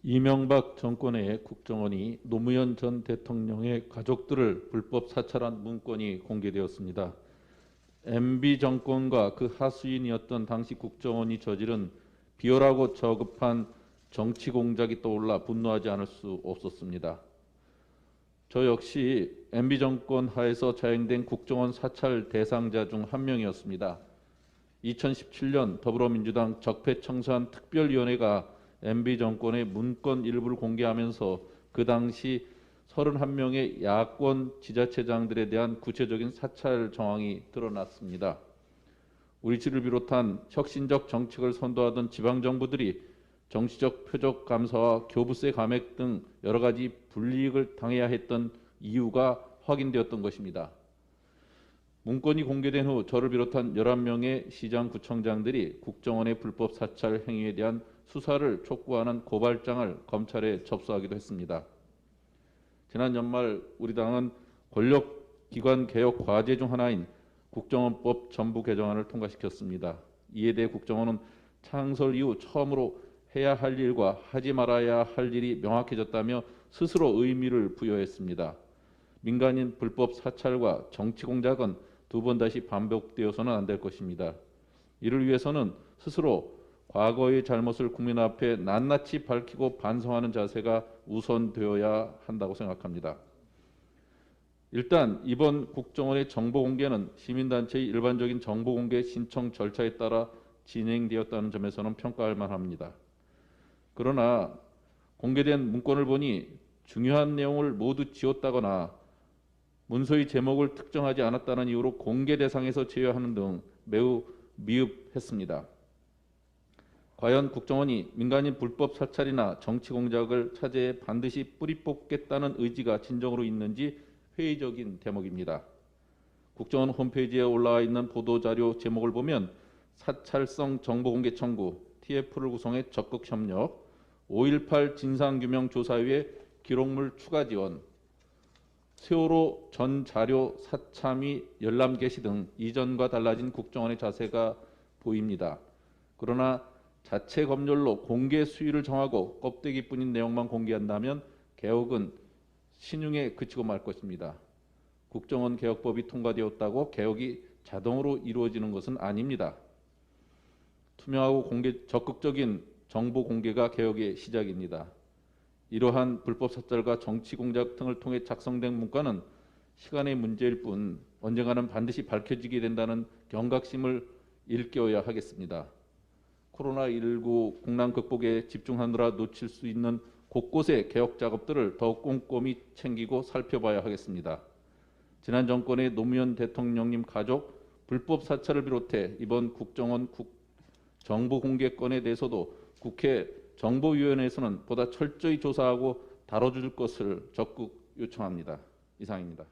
이명박 정권의 국정원이 노무현 전 대통령의 가족들을 불법 사찰한 문건이 공개되었습니다. MB 정권과 그 하수인이었던 당시 국정원이 저지른 비열하고 저급한 정치 공작이 떠올라 분노하지 않을 수 없었습니다. 저 역시 MB 정권 하에서 자행된 국정원 사찰 대상자 중 한 명이었습니다. 2017년 더불어민주당 적폐청산 특별위원회가 MB 정권의 문건 일부를 공개하면서 그 당시 31명의 야권 지자체장들에 대한 구체적인 사찰 정황이 드러났습니다. 우리 지를 비롯한 혁신적 정책을 선도하던 지방정부들이 정치적 표적 감사와 교부세 감액 등 여러 가지 불이익을 당해야 했던 이유가 확인되었던 것입니다. 문건이 공개된 후 저를 비롯한 11명의 시장구청장들이 국정원의 불법 사찰 행위에 대한 수사를 촉구하는 고발장을 검찰에 접수하기도 했습니다. 지난 연말 우리 당은 권력기관 개혁 과제 중 하나인 국정원법 전부 개정안을 통과시켰습니다. 이에 대해 국정원은 창설 이후 처음으로 해야 할 일과 하지 말아야 할 일이 명확해졌다며 스스로 의미를 부여했습니다. 민간인 불법 사찰과 정치 공작은 두 번 다시 반복되어서는 안 될 것입니다. 이를 위해서는 스스로 과거의 잘못을 국민 앞에 낱낱이 밝히고 반성하는 자세가 우선되어야 한다고 생각합니다. 일단 이번 국정원의 정보 공개는 시민단체의 일반적인 정보 공개 신청 절차에 따라 진행되었다는 점에서는 평가할 만합니다. 그러나 공개된 문건을 보니 중요한 내용을 모두 지웠다거나 문서의 제목을 특정하지 않았다는 이유로 공개 대상에서 제외하는 등 매우 미흡했습니다. 과연 국정원이 민간인 불법 사찰이나 정치 공작을 차제해 반드시 뿌리 뽑겠다는 의지가 진정으로 있는지 회의적인 대목입니다. 국정원 홈페이지에 올라와 있는 보도자료 제목을 보면 사찰성 정보공개 청구, TF를 구성해 적극 협력, 5.18 진상규명조사위에 기록물 추가 지원, 세월호 전 자료 사참위 열람 개시 등 이전과 달라진 국정원의 자세가 보입니다. 그러나 자체 검열로 공개 수위를 정하고 껍데기뿐인 내용만 공개한다면 개혁은 신용에 그치고 말 것입니다. 국정원 개혁법이 통과되었다고 개혁이 자동으로 이루어지는 것은 아닙니다. 투명하고 적극적인 정보 공개가 개혁의 시작입니다. 이러한 불법 사찰과 정치 공작 등을 통해 작성된 문건은 시간의 문제일 뿐 언젠가는 반드시 밝혀지게 된다는 경각심을 일깨워야 하겠습니다. 코로나19 국난 극복에 집중하느라 놓칠 수 있는 곳곳의 개혁 작업들을 더욱 꼼꼼히 챙기고 살펴봐야 하겠습니다. 지난 정권의 노무현 대통령님 가족 불법 사찰을 비롯해 이번 국정원 정보 공개 건에 대해서도 국회 정보위원회에서는 보다 철저히 조사하고 다뤄줄 것을 적극 요청합니다. 이상입니다.